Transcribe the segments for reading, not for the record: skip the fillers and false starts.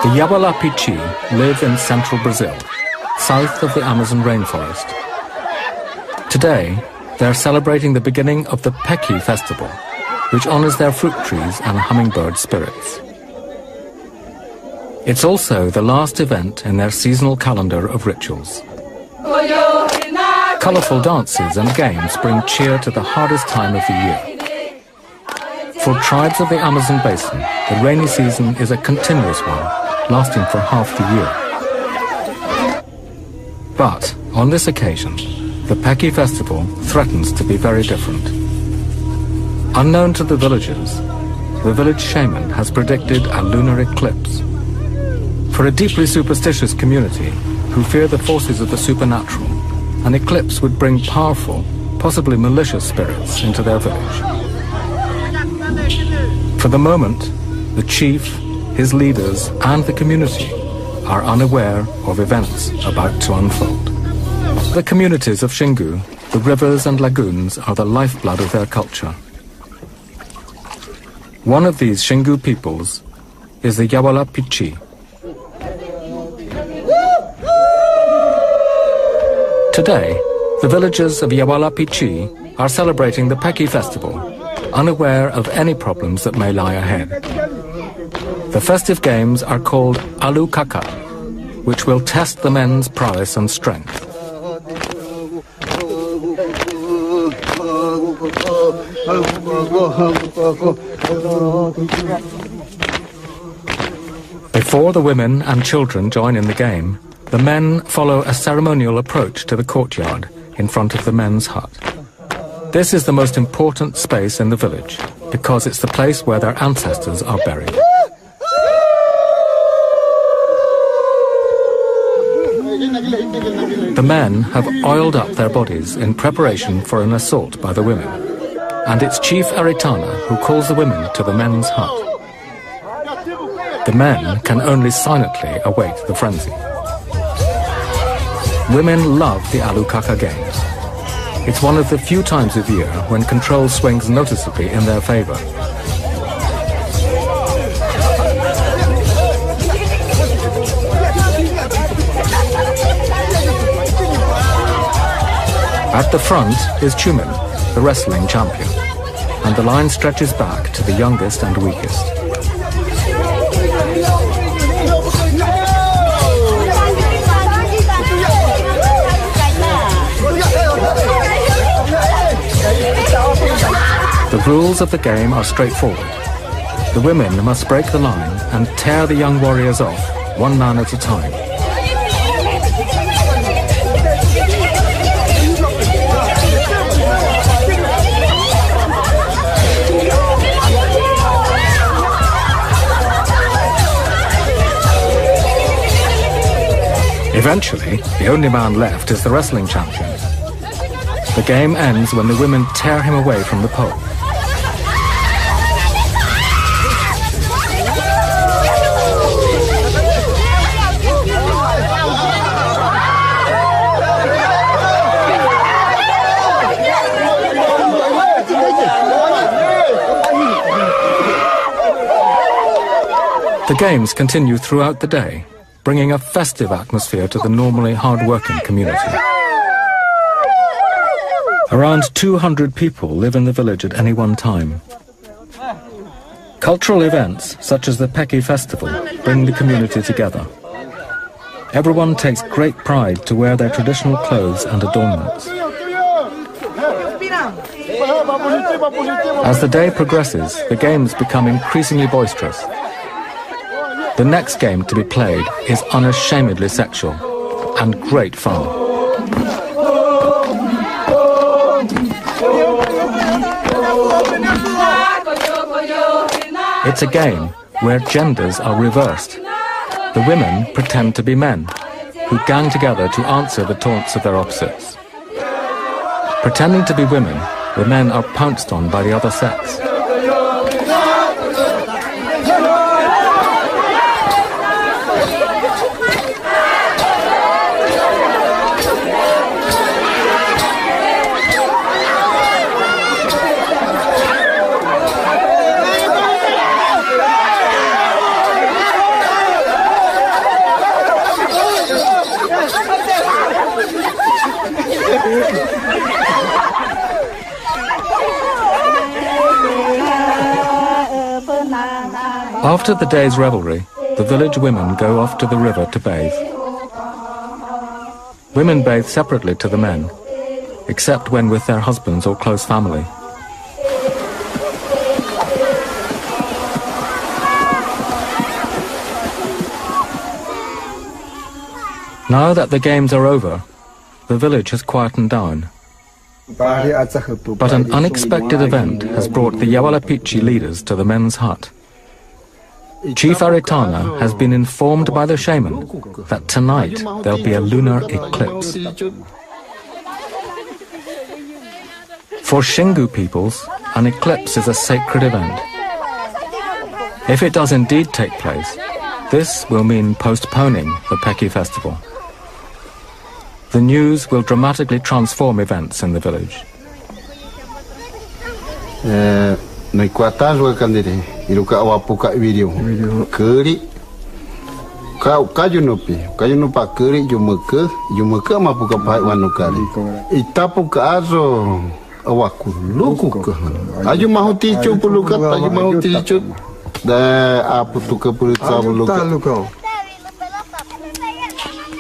The Yawalapiti live in central Brazil, south of the Amazon rainforest. Today, they are celebrating the beginning of the Peki festival, which honors their fruit trees and hummingbird spirits. It's also the last event in their seasonal calendar of rituals. Colorful dances and games bring cheer to the hardest time of the year. For tribes of the Amazon Basin, the rainy season is a continuous one, lasting for half the year. But on this occasion, the Peki festival threatens to be very different. Unknown to the villagers, the village shaman has predicted a lunar eclipse. For a deeply superstitious community who fear the forces of the supernatural, an eclipse would bring powerful, possibly malicious spirits into their village. For the moment, the chief, his leaders, and the community are unaware of events about to unfold. The communities of Xingu, the rivers and lagoons, are the lifeblood of their culture. One of these Xingu peoples is the Yawalapiti. Today, the villagers of Yawalapiti are celebrating the Peki festival, unaware of any problems that may lie ahead. The festive games are called Alukaka, which will test the men's prowess and strength. Before the women and children join in the game, the men follow a ceremonial approach to the courtyard in front of the men's hut. This is the most important space in the village because it's the place where their ancestors are buried. The men have oiled up their bodies in preparation for an assault by the women, and it's Chief Aritana who calls the women to the men's hut. The men can only silently await the frenzy. Women love the Alukaka games. It's one of the few times of year when control swings noticeably in their favor. At the front is Chumin, the wrestling champion, and the line stretches back to the youngest and weakest. The rules of the game are straightforward. The women must break the line and tear the young warriors off, one man at a time. Eventually, the only man left is the wrestling champion. The game ends when the women tear him away from the pole. The games continue throughout the day, bringing a festive atmosphere to the normally hard-working community. Around 200 people live in the village at any one time. Cultural events, such as the Peki festival, bring the community together. Everyone takes great pride to wear their traditional clothes and adornments. As the day progresses, the games become increasingly boisterous. The next game to be played is unashamedly sexual and great fun. It's a game where genders are reversed. The women pretend to be men, who gang together to answer the taunts of their opposites. Pretending to be women, the men are pounced on by the other sex. After the day's revelry, the village women go off to the river to bathe. Women bathe separately to the men, except when with their husbands or close family. Now that the games are over, the village has quietened down. But an unexpected event has brought the Yawalapiti leaders to the men's hut. Chief Aritana has been informed by the shaman that tonight there'll be a lunar eclipse. For Xingu peoples, an eclipse is a sacred event. If it does indeed take place, this will mean postponing the Peki festival. The news will dramatically transform events in the village. Noi quata joga candere, iruka awapuka video. Keri. Kayunupa keri jumaka mapuka pai wanukari. Itapuka azo awakulukuka. Aju mahuti chupuluka, aju mahuti chup. Da aputuka pulitsabuka.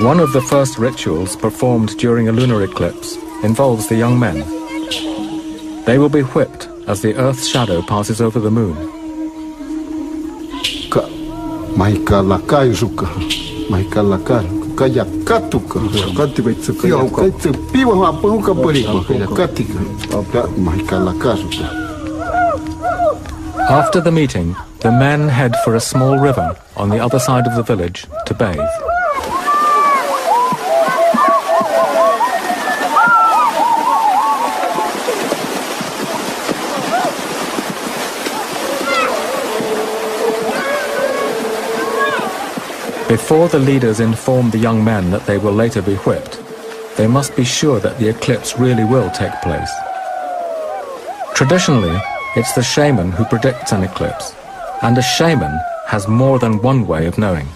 One of the first rituals performed during a lunar eclipse involves the young men. They will be whipped as the Earth's shadow passes over the moon. After the meeting, the men head for a small river on the other side of the village to bathe. Before the leaders inform the young men that they will later be whipped, they must be sure that the eclipse really will take place. Traditionally, it's the shaman who predicts an eclipse, and a shaman has more than one way of knowing.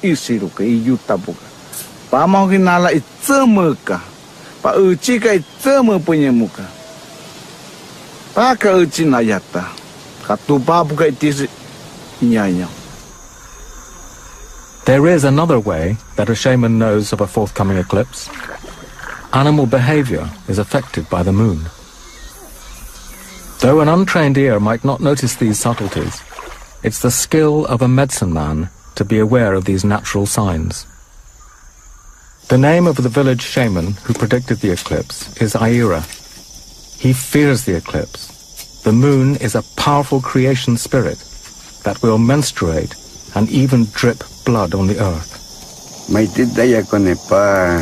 Isiruka iyutabuka pamauki nala itsemuka pa uchika itsemu punyemuka paka uchina yata katubabuka itisi nyanya. There is another way that a shaman knows of a forthcoming eclipse. Animal behavior is affected by the moon. Though an untrained ear might not notice these subtleties, it's the skill of a medicine man to be aware of these natural signs. The name of the village shaman who predicted the eclipse is Aira. He fears the eclipse. The moon is a powerful creation spirit that will menstruate and even drip blood on the earth. Maitaya konepa,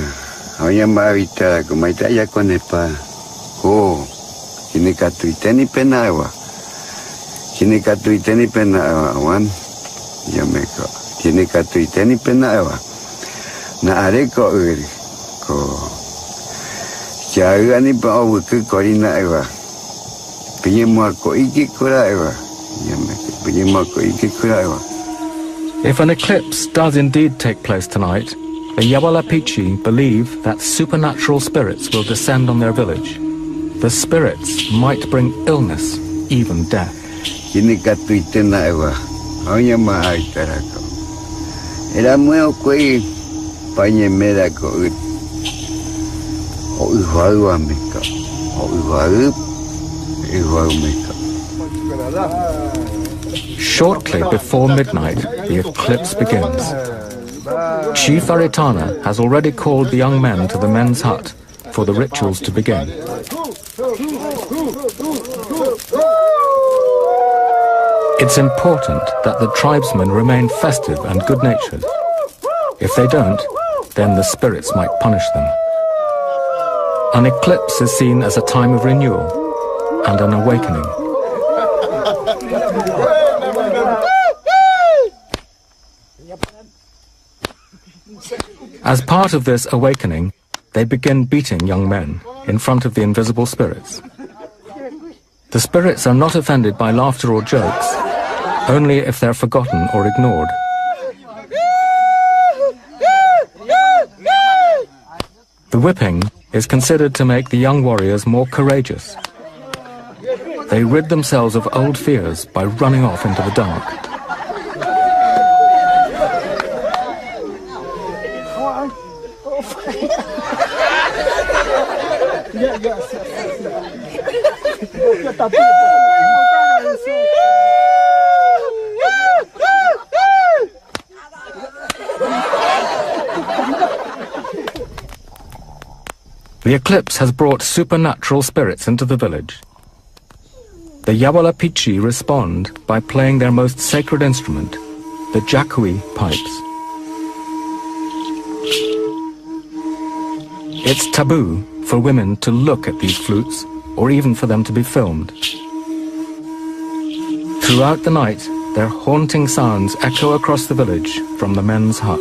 oyama vita ko maitaya konepa. Oh, kinikatuiteni penawa. Kinikatuiteni penawa wan. Yameko. Tiene katuiteni penawa na areko uri ko chagani pa obuku korina ewa piyemo ko iki kura ewa yameke piyemo ko iki kura ewa. If an eclipse does indeed take place tonight, the Yawalapiti believe that supernatural spirits will descend on their village. The spirits might bring illness, even death. Tiene katuitena ewa oyama aitarako. Era mueo koi pañemera ko o uhuau ameka o uhuau meka. Shortly before midnight, the eclipse begins. Chief Aritana has already called the young men to the men's hut for the rituals to begin. It's important that the tribesmen remain festive and good-natured. If they don't, then the spirits might punish them. An eclipse is seen as a time of renewal and an awakening. As part of this awakening, they begin beating young men in front of the invisible spirits. The spirits are not offended by laughter or jokes, only if they're forgotten or ignored. The whipping is considered to make the young warriors more courageous. They rid themselves of old fears by running off into the dark. The eclipse has brought supernatural spirits into the village. The Yawalapiti respond by playing their most sacred instrument, the jakui pipes. It's taboo for women to look at these flutes, or even for them to be filmed. Throughout the night, their haunting sounds echo across the village from the men's hut.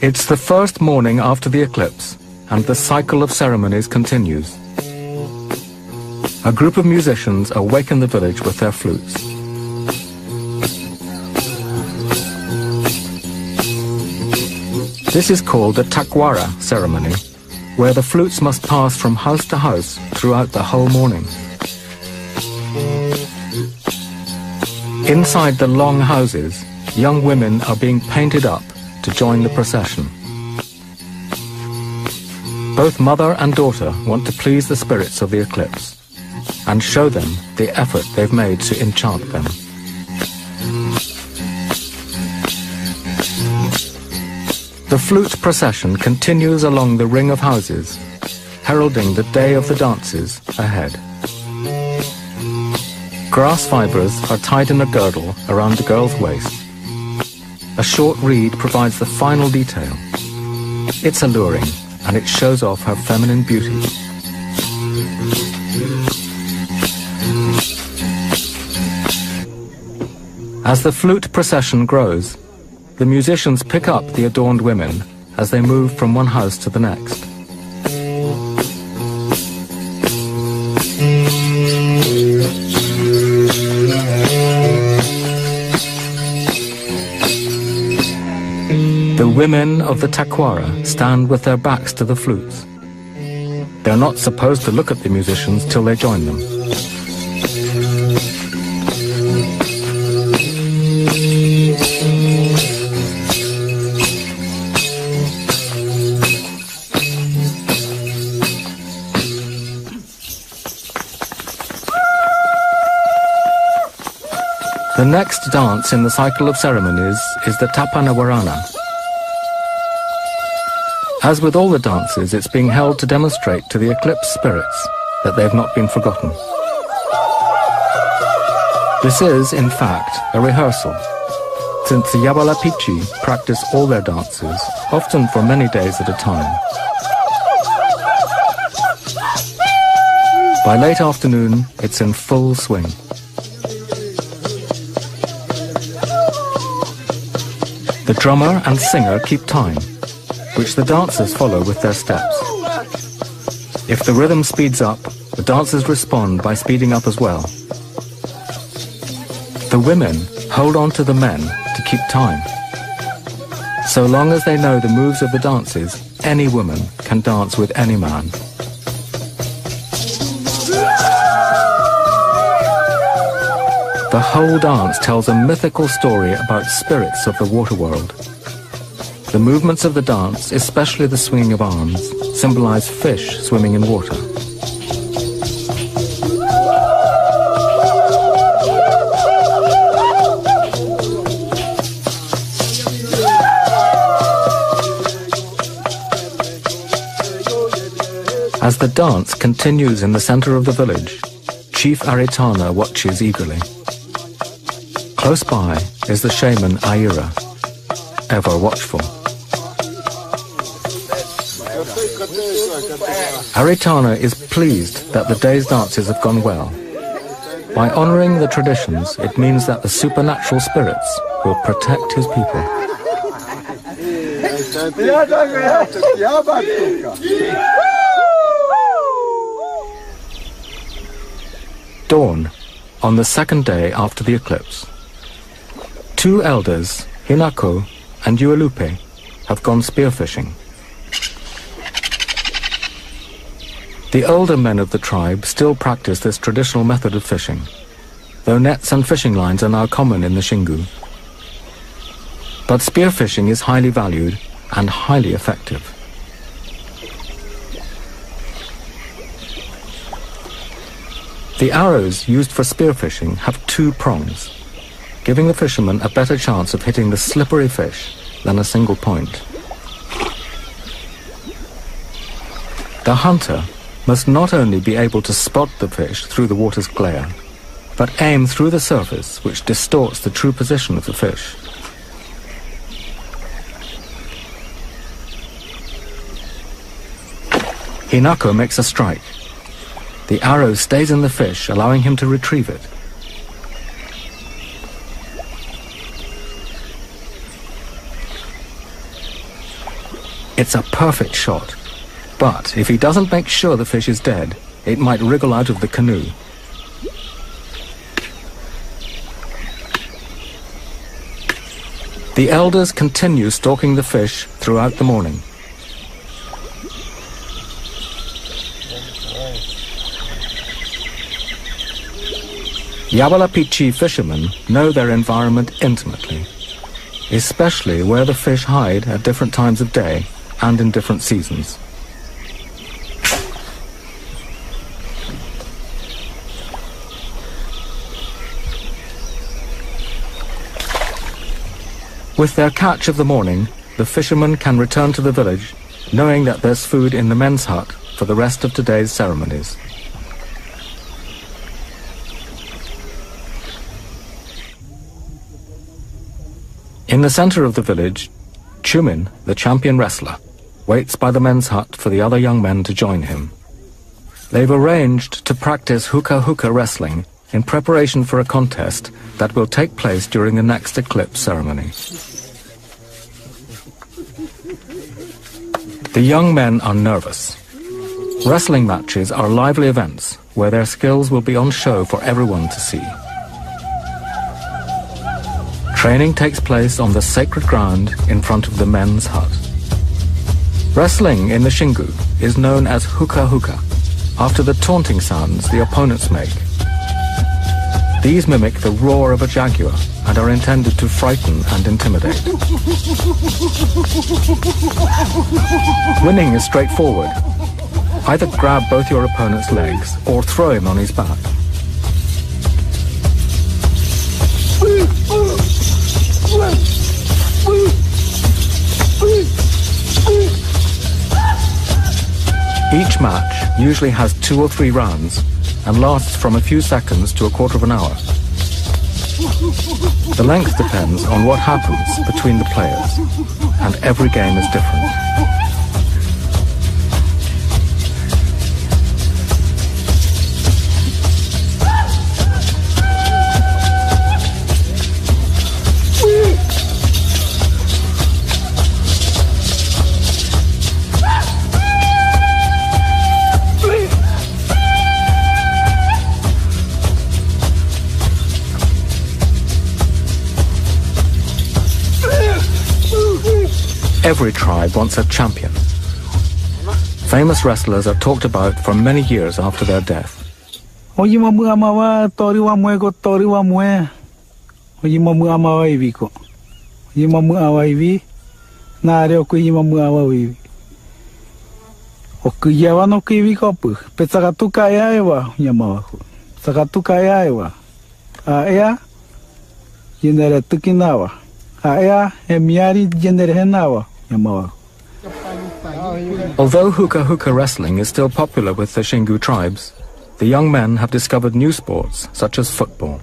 It's the first morning after the eclipse, and the cycle of ceremonies continues. A group of musicians awaken the village with their flutes. This is called the takwara ceremony, where the flutes must pass from house to house throughout the whole morning. Inside the long houses, young women are being painted up to join the procession. Both mother and daughter want to please the spirits of the eclipse and show them the effort they've made to enchant them. The flute procession continues along the ring of houses, heralding the day of the dances ahead. Grass fibres are tied in a girdle around the girl's waist. A short reed provides the final detail. It's alluring, and it shows off her feminine beauty. As the flute procession grows, the musicians pick up the adorned women as they move from one house to the next. The women of the takwara stand with their backs to the flutes. They're not supposed to look at the musicians till they join them. The next dance in the cycle of ceremonies is the tapanawarana. As with all the dances, it's being held to demonstrate to the eclipse spirits that they have not been forgotten. This is, in fact, a rehearsal, since the Yawalapiti practice all their dances, often for many days at a time. By late afternoon, it's in full swing. The drummer and singer keep time, which the dancers follow with their steps. If the rhythm speeds up, the dancers respond by speeding up as well. The women hold on to the men to keep time. So long as they know the moves of the dances, any woman can dance with any man. The whole dance tells a mythical story about spirits of the water world. The movements of the dance, especially the swinging of arms, symbolize fish swimming in water. As the dance continues in the center of the village, Chief Aritana watches eagerly. Close by is the shaman Aira, ever watchful. Aritana is pleased that the day's dances have gone well. By honoring the traditions, it means that the supernatural spirits will protect his people. Dawn, on the second day after the eclipse. Two elders, Hinako and Yawalapiti, have gone spearfishing. The older men of the tribe still practice this traditional method of fishing, though nets and fishing lines are now common in the Xingu. But spearfishing is highly valued and highly effective. The arrows used for spearfishing have two prongs, giving the fisherman a better chance of hitting the slippery fish than a single point. The hunter must not only be able to spot the fish through the water's glare, but aim through the surface, which distorts the true position of the fish. Hinako makes a strike. The arrow stays in the fish, allowing him to retrieve it. It's a perfect shot. But if he doesn't make sure the fish is dead, it might wriggle out of the canoe. The elders continue stalking the fish throughout the morning. Yawalapiti fishermen know their environment intimately, especially where the fish hide at different times of day and in different seasons. With their catch of the morning, the fishermen can return to the village, knowing that there's food in the men's hut for the rest of today's ceremonies. In the center of the village, Chumin, the champion wrestler, waits by the men's hut for the other young men to join him. They've arranged to practice hookah wrestling in preparation for a contest that will take place during the next eclipse ceremony. The young men are nervous. Wrestling matches are lively events where their skills will be on show for everyone to see. Training takes place on the sacred ground in front of the men's hut. Wrestling in the Xingu is known as hookah, after the taunting sounds the opponents make. These mimic the roar of a jaguar and are intended to frighten and intimidate. Winning is straightforward. Either grab both your opponent's legs or throw him on his back. Each match usually has 2 or 3 rounds and lasts from a few seconds to a quarter of an hour. The length depends on what happens between the players, and every game is different. Every tribe wants a champion. Famous wrestlers are talked about for many years after their death. Although hookah wrestling is still popular with the Xingu tribes, the young men have discovered new sports such as football.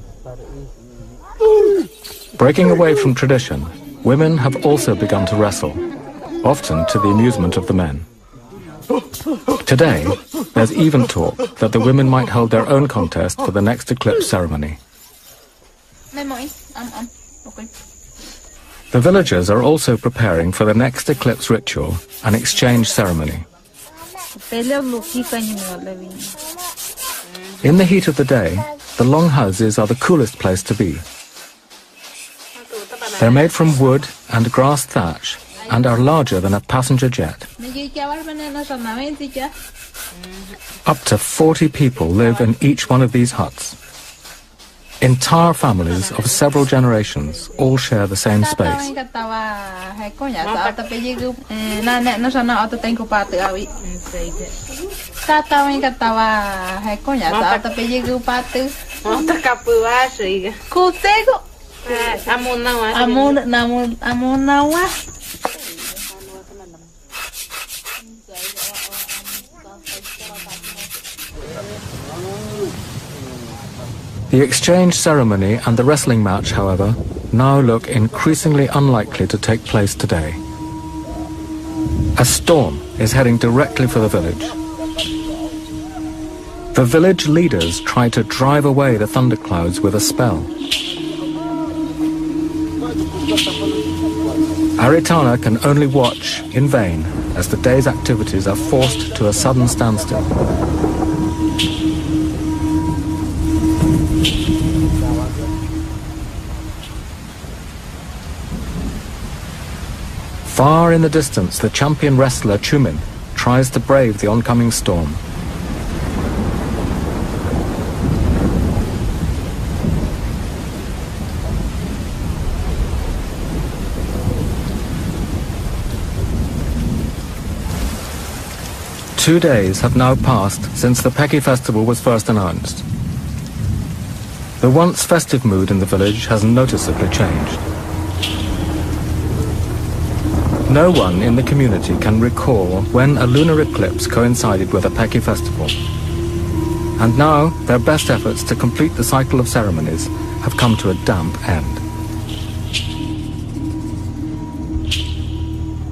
Breaking away from tradition, women have also begun to wrestle, often to the amusement of the men. Today, there's even talk that the women might hold their own contest for the next eclipse ceremony. The villagers are also preparing for the next eclipse ritual, an exchange ceremony. In the heat of the day, the longhouses are the coolest place to be. They're made from wood and grass thatch and are larger than a passenger jet. Up to 40 people live in each one of these huts. Entire families of several generations all share the same space. The exchange ceremony and the wrestling match, however, now look increasingly unlikely to take place today. A storm is heading directly for the village. The village leaders try to drive away the thunderclouds with a spell. Aritana can only watch in vain as the day's activities are forced to a sudden standstill. Far in the distance, the champion wrestler Chumin tries to brave the oncoming storm. Two days have now passed since the Peki festival was first announced. The once festive mood in the village has noticeably changed. No one in the community can recall when a lunar eclipse coincided with a Peki festival. And now their best efforts to complete the cycle of ceremonies have come to a damp end.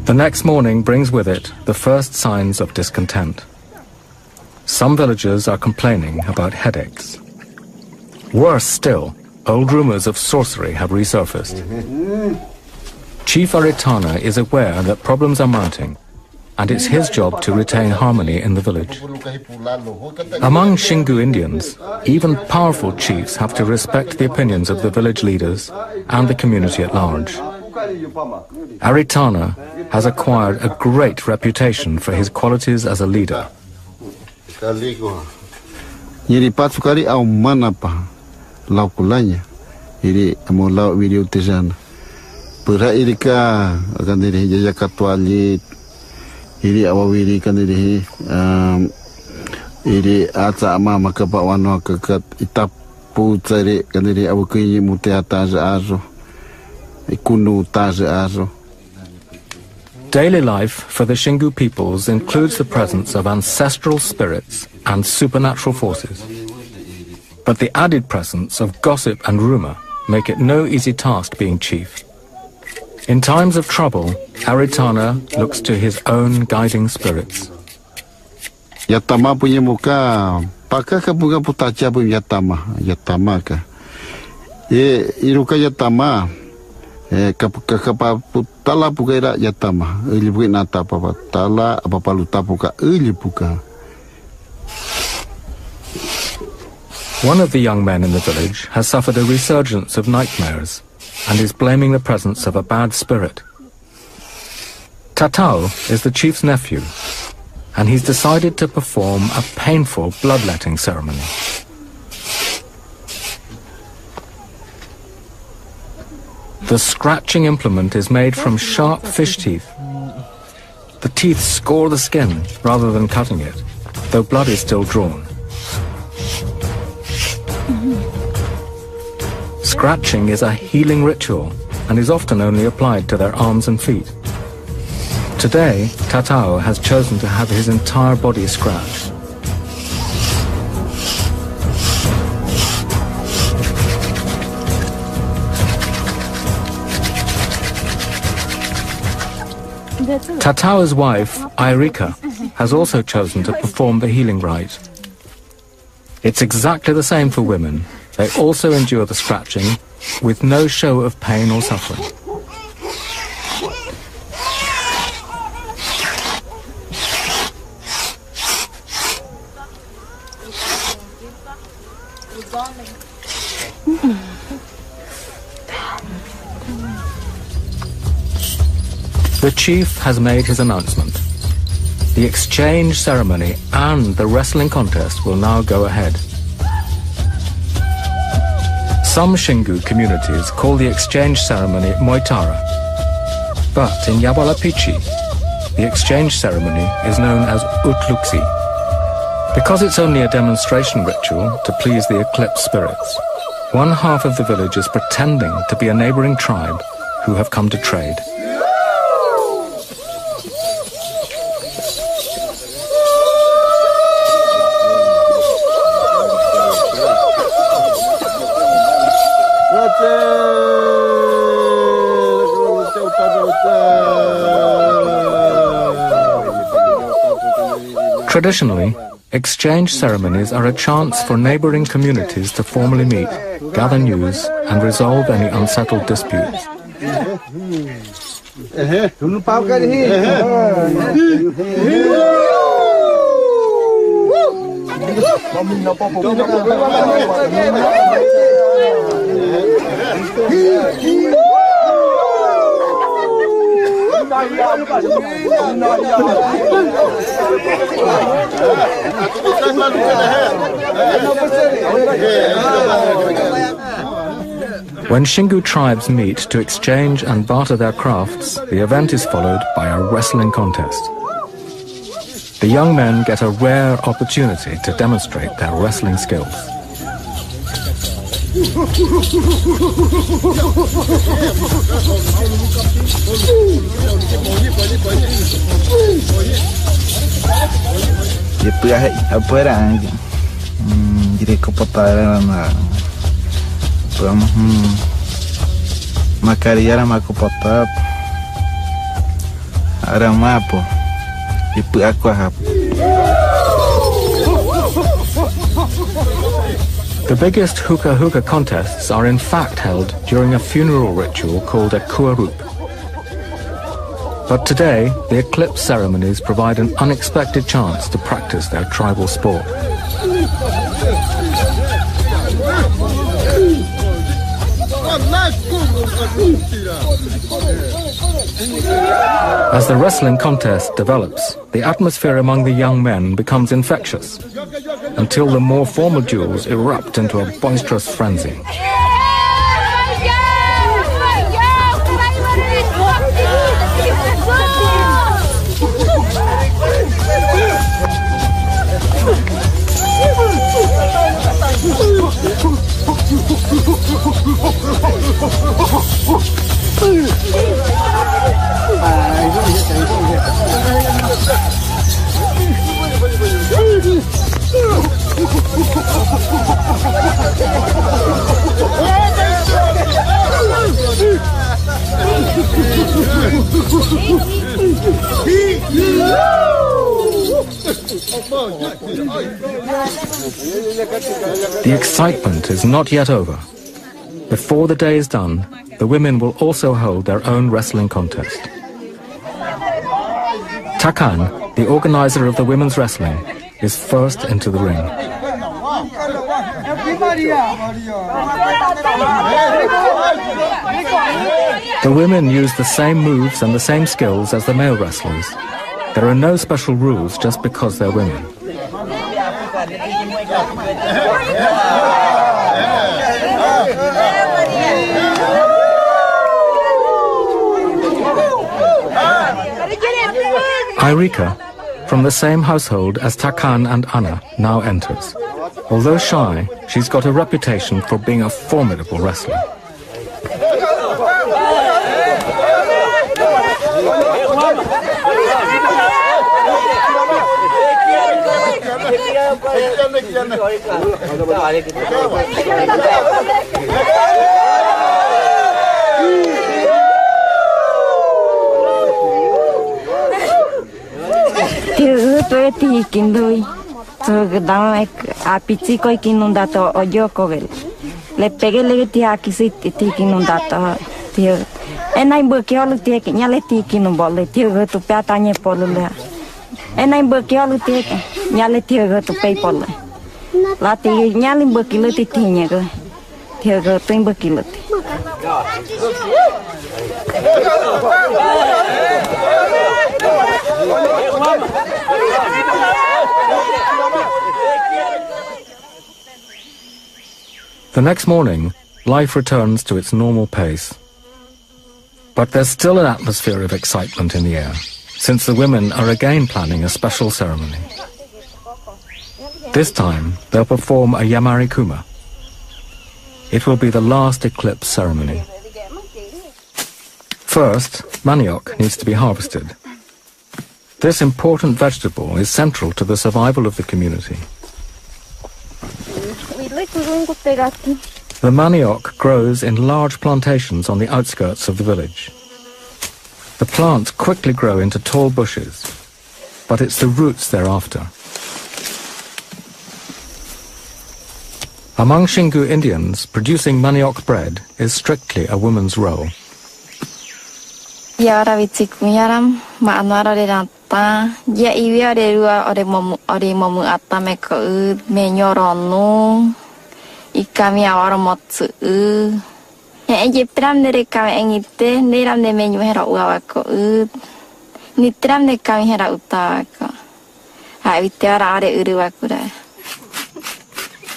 The next morning brings with it the first signs of discontent. Some villagers are complaining about headaches. Worse still, old rumors of sorcery have resurfaced. Chief Aritana is aware that problems are mounting, and it's his job to retain harmony in the village. Among Xingu Indians, even powerful chiefs have to respect the opinions of the village leaders and the community at large. Aritana has acquired a great reputation for his qualities as a leader. Pura irika akan diri jaya katwali iri awawiri kan diri iri ata ama makapa wano kakat itapu tsari kan diri awakini muteata azo ikunu taze azo. Daily life for the Xingu peoples includes the presence of ancestral spirits and supernatural forces. But the added presence of gossip and rumor make it no easy task being chief. In times of trouble, Aritana looks to his own guiding spirits. Yatama punya muka, pakah kapunga putacha pun yatama ka. Iruka yatama, kapapa putala puka ira yatama, ilipuka nata papa tala apa paluta puka ilipuka. One of the young men in the village has suffered a resurgence of nightmares and is blaming the presence of a bad spirit. Tatao is the chief's nephew, and he's decided to perform a painful bloodletting ceremony. The scratching implement is made from sharp fish teeth. The teeth score the skin rather than cutting it, though blood is still drawn. Scratching is a healing ritual and is often only applied to their arms and feet. Today, Tatao has chosen to have his entire body scratched. Tatao's wife, Irika, has also chosen to perform the healing rite. It's exactly the same for women. They also endure the scratching with no show of pain or suffering. The chief has made his announcement. The exchange ceremony and the wrestling contest will now go ahead. Some Xingu communities call the exchange ceremony Moitara, but in Yawalapiti, the exchange ceremony is known as Utluxi. Because it's only a demonstration ritual to please the eclipse spirits, one half of the village is pretending to be a neighboring tribe who have come to trade. Traditionally, exchange ceremonies are a chance for neighboring communities to formally meet, gather news, and resolve any unsettled disputes. When Xingu tribes meet to exchange and barter their crafts, the event is followed by a wrestling contest. The young men get a rare opportunity to demonstrate their wrestling skills. Jadi kepataran lah. Makaria ra makupotap. Ara mapo. Ipu aku hap. The biggest hookah contests are in fact held during a funeral ritual called a kuarup. But today, the eclipse ceremonies provide an unexpected chance to practice their tribal sport. As the wrestling contest develops, the atmosphere among the young men becomes infectious, until the more formal duels erupt into a boisterous frenzy. The excitement is not yet over. Before the day is done, the women will also hold their own wrestling contest. Takan, the organizer of the women's wrestling, is first into the ring. The women use the same moves and the same skills as the male wrestlers. There are no special rules just because they're women. Irika, from the same household as Takan and Anna, now enters. Although shy, she's got a reputation for being a formidable wrestler. to ti kindoi. So gadang apici koi kinundato ojo kovel. Le pege le ti akisi ti kinundato. Ti enai berkialu ti nyale ti kinumbole ti tu patanye polule. Enai berkialu ti nyale ti tu paypole. La ti nyale berkilu ti tinya go. Ti go tu berkilu. The next morning, life returns to its normal pace. But there's still an atmosphere of excitement in the air, since the women are again planning a special ceremony. This time, they'll perform a Yamari Kuma. It will be the last eclipse ceremony. First, manioc needs to be harvested. This important vegetable is central to the survival of the community. The manioc grows in large plantations on the outskirts of the village. The plants quickly grow into tall bushes, but it's the roots they're after. Among Xingu Indians, producing manioc bread is strictly a woman's role. Yawalapiti kunyaram maanwara de data ya iwia de rua ore momu atame ko menyoronu ikami awar motsu ya eje pram de kami engite neram de menyu hera uwa ko nitram de kami hera uta ko ha vitara are uruwa kura.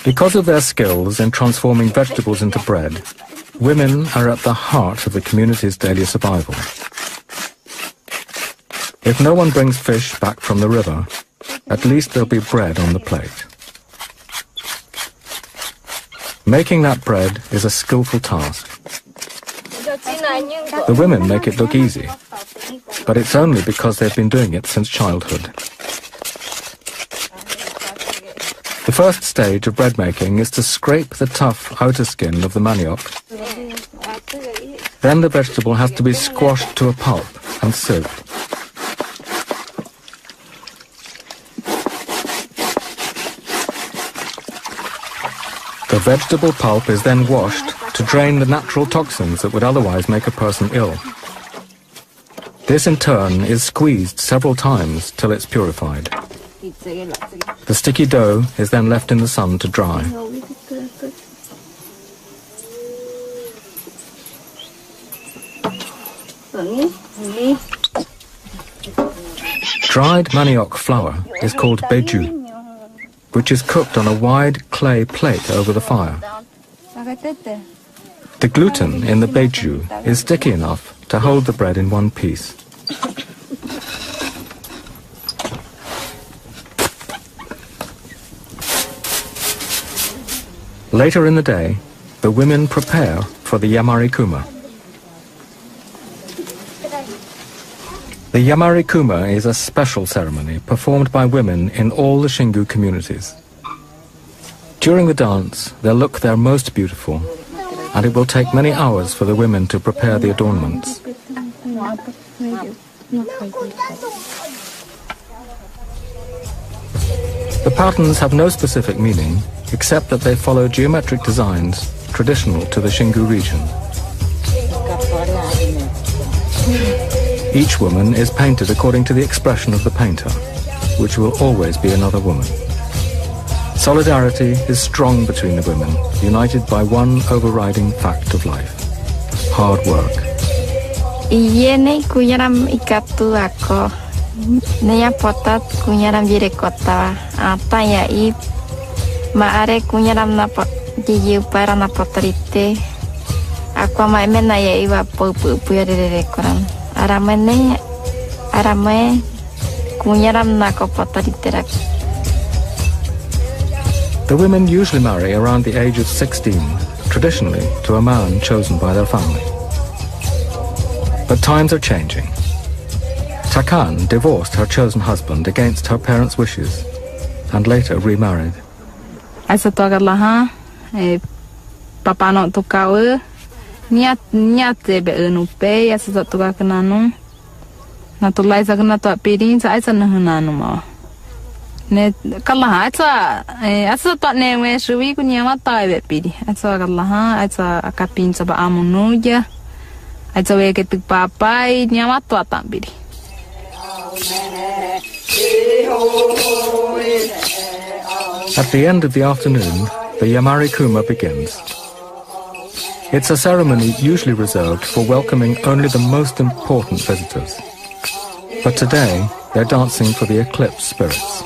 Because of their skills in transforming vegetables into bread, women are at the heart of the community's daily survival. If no one brings fish back from the river, at least there'll be bread on the plate. Making that bread is a skillful task. The women make it look easy, but it's only because they've been doing it since childhood. The first stage of bread making is to scrape the tough outer skin of the manioc. Then the vegetable has to be squashed to a pulp and sieved. The vegetable pulp is then washed to drain the natural toxins that would otherwise make a person ill. This in turn is squeezed several times till it's purified. The sticky dough is then left in the sun to dry. Dried manioc flour is called beju, which is cooked on a wide clay plate over the fire. The gluten in the beju is sticky enough to hold the bread in one piece. Later in the day, the women prepare for the Yamari Kuma. The Yamari Kuma is a special ceremony performed by women in all the Xingu communities. During the dance, they'll look their most beautiful, and it will take many hours for the women to prepare the adornments. The patterns have no specific meaning, except that they follow geometric designs traditional to the Xingu region. Each woman is painted according to the expression of the painter, which will always be another woman. Solidarity is strong between the women, united by one overriding fact of life: hard work. Iyene kunyaram ikatu ako. Neya potat kunyaram jire kota. Ata ya I maare kunyaram na pot jiji upara na potarite. Aku ma emena ya iwa pu ya de koran. Arame kunyaram na ko potarite rak. The women usually marry around the age of 16, traditionally to a man chosen by their family. But times are changing. Takan divorced her chosen husband against her parents' wishes and later remarried. Asa toga laha papa no to kawe niat be enu pe asa toga kananu na to lai sagna to pirin sa asa nanu ma Ne kalaha asa to ne we shui ku nyama tai be pidi. Asa kalaha asa akapin sa ba amunuja. Asa we ke tu papai nyama to tambidi. At the end of the afternoon, the Yamari Kuma begins. It's a ceremony usually reserved for welcoming only the most important visitors. But today, they're dancing for the eclipse spirits.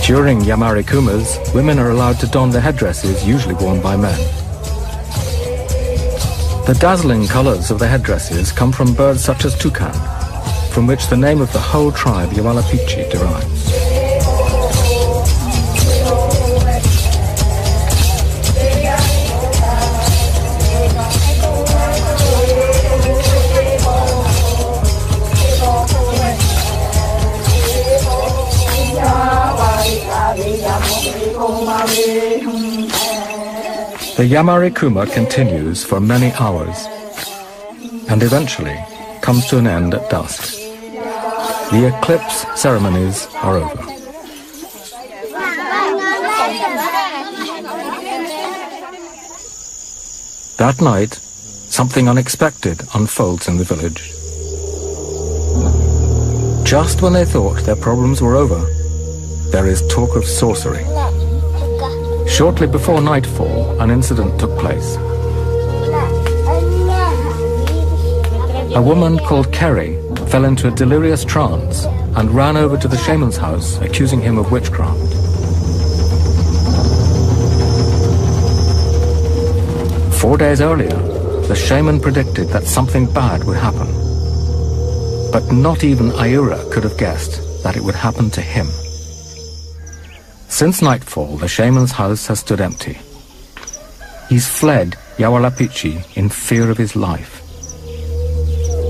During Yamari Kumas, women are allowed to don the headdresses usually worn by men. The dazzling colours of the headdresses come from birds such as toucan, from which the name of the whole tribe Yawalapiti derives. The Yamari Kuma continues for many hours and eventually comes to an end at dusk. The eclipse ceremonies are over. That night, something unexpected unfolds in the village. Just when they thought their problems were over, there is talk of sorcery. Shortly before nightfall, an incident took place. A woman called Kerry fell into a delirious trance and ran over to the shaman's house, accusing him of witchcraft. Four days earlier, the shaman predicted that something bad would happen. But not even Ayura could have guessed that it would happen to him. Since nightfall, the shaman's house has stood empty. He's fled Yawalapiti in fear of his life.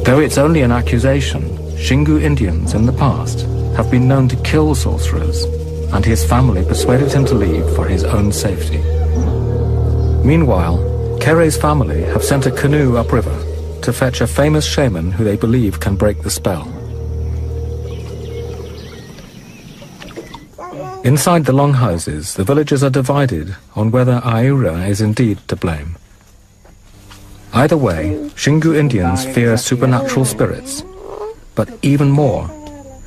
Though it's only an accusation, Xingu Indians in the past have been known to kill sorcerers, and his family persuaded him to leave for his own safety. Meanwhile, Kere's family have sent a canoe upriver to fetch a famous shaman who they believe can break the spell. Inside the longhouses, the villagers are divided on whether Ayura is indeed to blame. Either way, Xingu Indians fear supernatural spirits, but even more,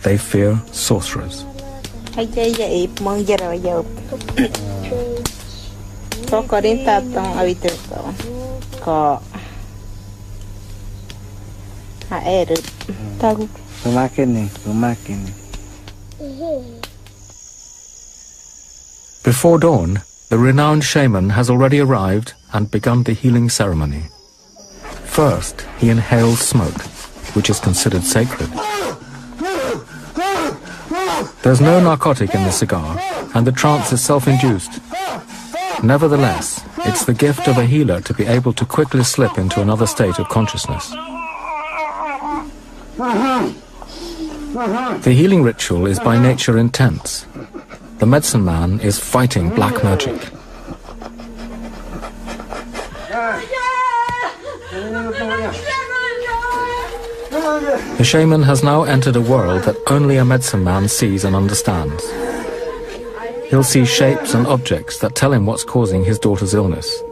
they fear sorcerers. Before dawn, the renowned shaman has already arrived and begun the healing ceremony. First, he inhales smoke, which is considered sacred. There's no narcotic in the cigar, and the trance is self-induced. Nevertheless, it's the gift of a healer to be able to quickly slip into another state of consciousness. The healing ritual is by nature intense. The medicine man is fighting black magic. The shaman has now entered a world that only a medicine man sees and understands. He'll see shapes and objects that tell him what's causing his daughter's illness.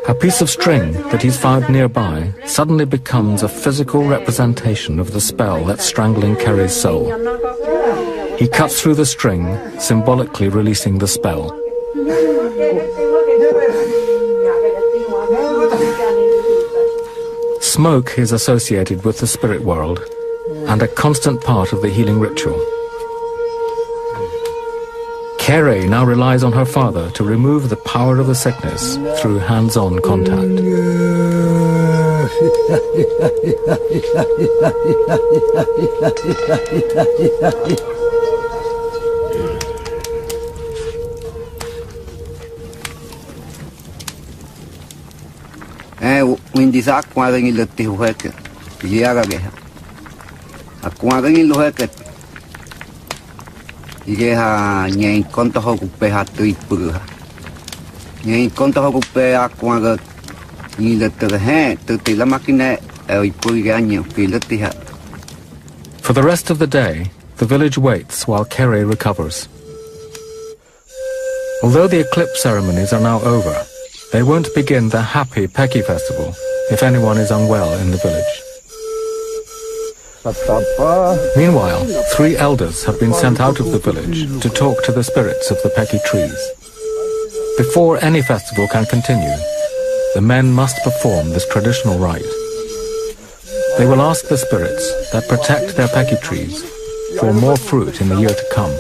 A piece of string that he's found nearby suddenly becomes a physical representation of the spell that's strangling Kerry's soul. He cuts through the string, symbolically releasing the spell. Smoke is associated with the spirit world and a constant part of the healing ritual. Kerry now relies on her father to remove the power of the sickness through hands-on contact. Quindi sa quando il lotte hueke. Pigliaga che. A quando il hueke. Ige ha nyai konta ho kupe ha tui puru. Nyai konta ho kupe a quando il lotte he tutti la macchina e i puri gagno che lotte ha. For the rest of the day, the village waits while Kere recovers. Although the eclipse ceremonies are now over, they won't begin the happy Peki festival if anyone is unwell in the village. Meanwhile, 3 elders have been sent out of the village to talk to the spirits of the Peki trees. Before any festival can continue, the men must perform this traditional rite. They will ask the spirits that protect their Peki trees for more fruit in the year to come.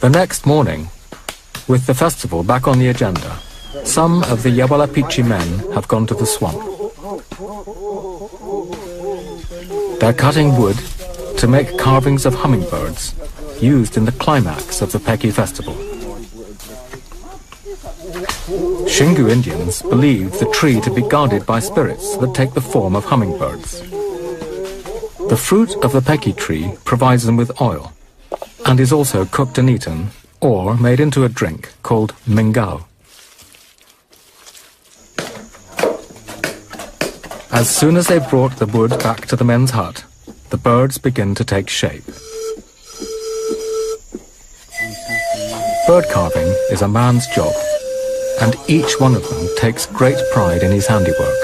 The next morning, with the festival back on the agenda, some of the Yawalapiti men have gone to the swamp. They're cutting wood to make carvings of hummingbirds used in the climax of the Peki festival. Xingu Indians believe the tree to be guarded by spirits that take the form of hummingbirds. The fruit of the Peki tree provides them with oil, and is also cooked and eaten, or made into a drink called mingao. As soon as they've brought the wood back to the men's hut, the birds begin to take shape. Bird carving is a man's job, and each one of them takes great pride in his handiwork.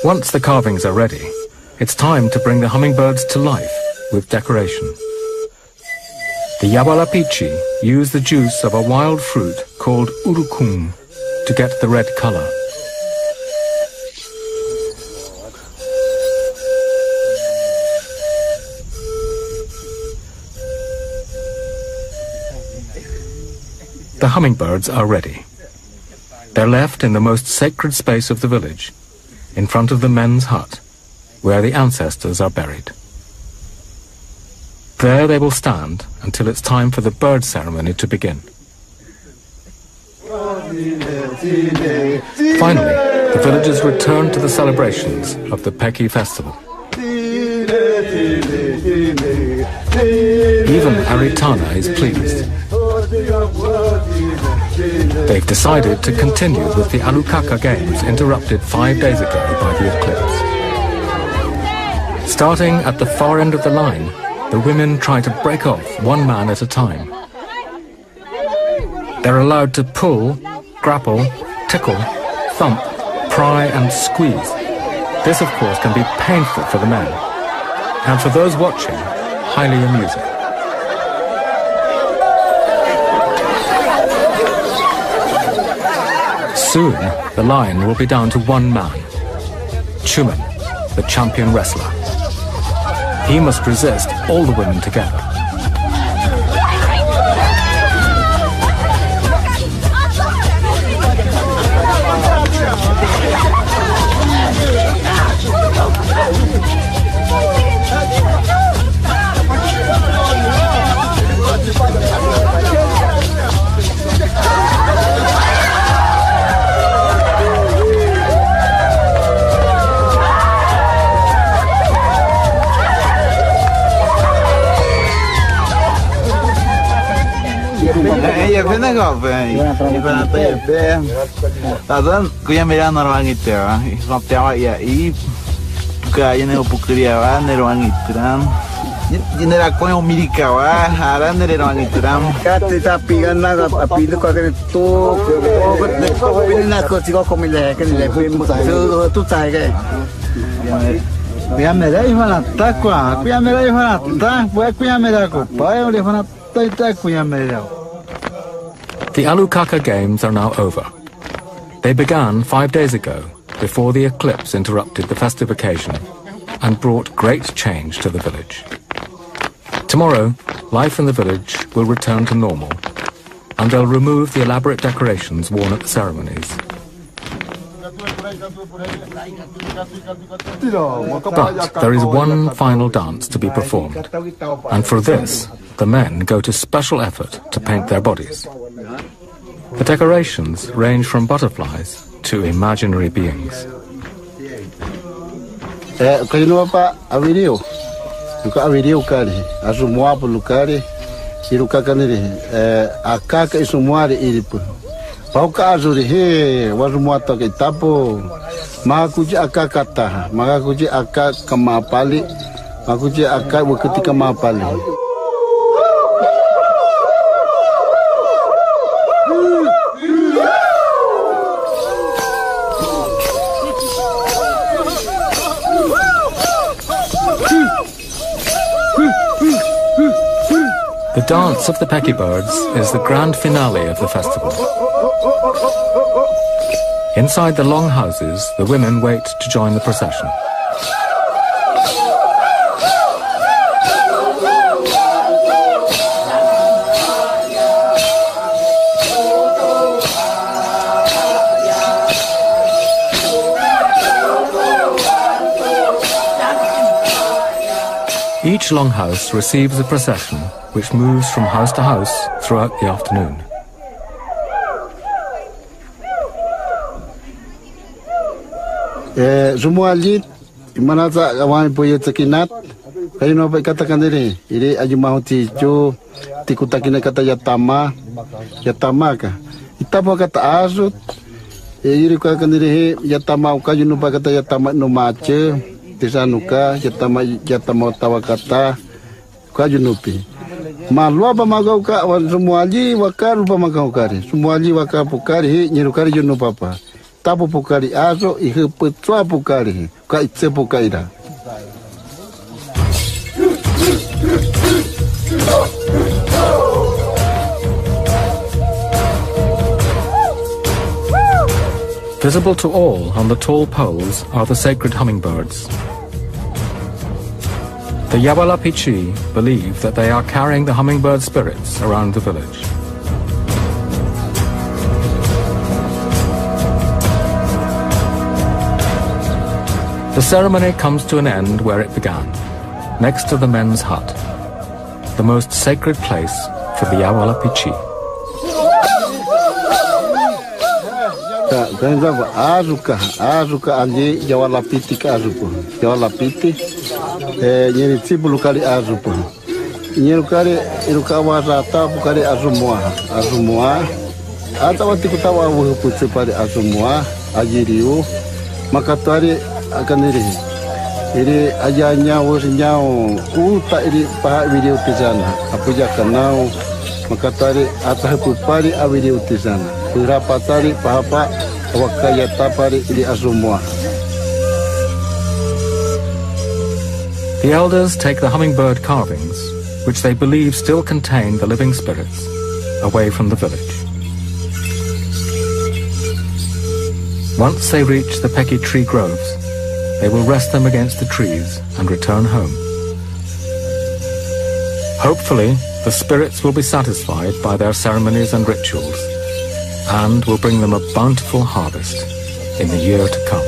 Once the carvings are ready, it's time to bring the hummingbirds to life with decoration. The Yawalapiti use the juice of a wild fruit called urukum to get the red color. The hummingbirds are ready. They're left in the most sacred space of the village, in front of the men's hut, where the ancestors are buried. There they will stand until it's time for the bird ceremony to begin. Finally, the villagers return to the celebrations of the Peki festival. Even Aritana is pleased. They've decided to continue with the Alukaka Games interrupted 5 days ago by the eclipse. Starting at the far end of the line, the women try to break off one man at a time. They're allowed to pull, grapple, tickle, thump, pry and squeeze. This, of course, can be painful for the men, and for those watching, highly amusing. Soon, the line will be down to one man, Chuman, the champion wrestler. He must resist all the women together. Ya pena kau ya pena tu ya pe. Tadan kuya mira norang itu ya. Sampai awak ya i kaya ni opukeria wa norang itu ram. Ini aku yang Amerika wa haran norang itu ram. Kata tapi kan nak api tu kau kena tu. Kau ini nak kau cikgu kau milih kan milih tu cai ke. Kuya mira ihana tak kuah. Kuya mira ihana tak. Buat kuya mira ko. Pai oleh ihana tak kuya mira. The Alukaka Games are now over. They began 5 days ago, before the eclipse interrupted the festive occasion and brought great change to the village. Tomorrow, life in the village will return to normal, and they'll remove the elaborate decorations worn at the ceremonies. But there is one final dance to be performed, and for this, the men go to special effort to paint their bodies. The decorations range from butterflies to imaginary beings. Kaino pa avirio. Luka avirio kali. Asumwa pu lukari. Iruka kaniri. Akaka isumwari iripu. Pauka azuri he wasumwa toke tapo. Makakuji akaka taha. Makakuji akaka mapali. Makakuji akaka waketika mapali. The dance of the Pecky Birds is the grand finale of the festival. Inside the long houses, the women wait to join the procession. Each longhouse receives a procession which moves from house to house throughout the afternoon. Semua lit mana tak kawan punya terkinat kayu nak katakan diri ini aja mahu tijo tikutakina kata yatama ka itapa kata azut ini katakan diri yatama kayu nupa kata yatama no mace tisanuka yatama tawa kata kayu nupi malua pa magau ka semua ali wakar pa magau kari semua ali wakar pukari nyirukari junu papa tapu pukari aso ihe petua pukari ka itse pukaira. Visible to all on the tall poles are the sacred hummingbirds. The Yawalapiti believe that they are carrying the hummingbird spirits around the village. The ceremony comes to an end where it began, next to the men's hut, the most sacred place for the Yawalapiti. Azuka ali Yawalapiti ka azupo. Yawalapiti nyeri tibulu kali azupo. Nyeru kali iruka wazata bukali azumua. Ata wati kutawa wuhuputse pari azumua ajiriu makatari akan iri ajanya wosnyao uta iri paha video tizana apuja kanau makatari atah pupari a video tizana berapa tari pahapa wakaya tapari iri azumua. The elders take the hummingbird carvings, which they believe still contain the living spirits, away from the village. Once they reach the Pecky tree groves, they will rest them against the trees and return home. Hopefully, the spirits will be satisfied by their ceremonies and rituals, and will bring them a bountiful harvest in the year to come.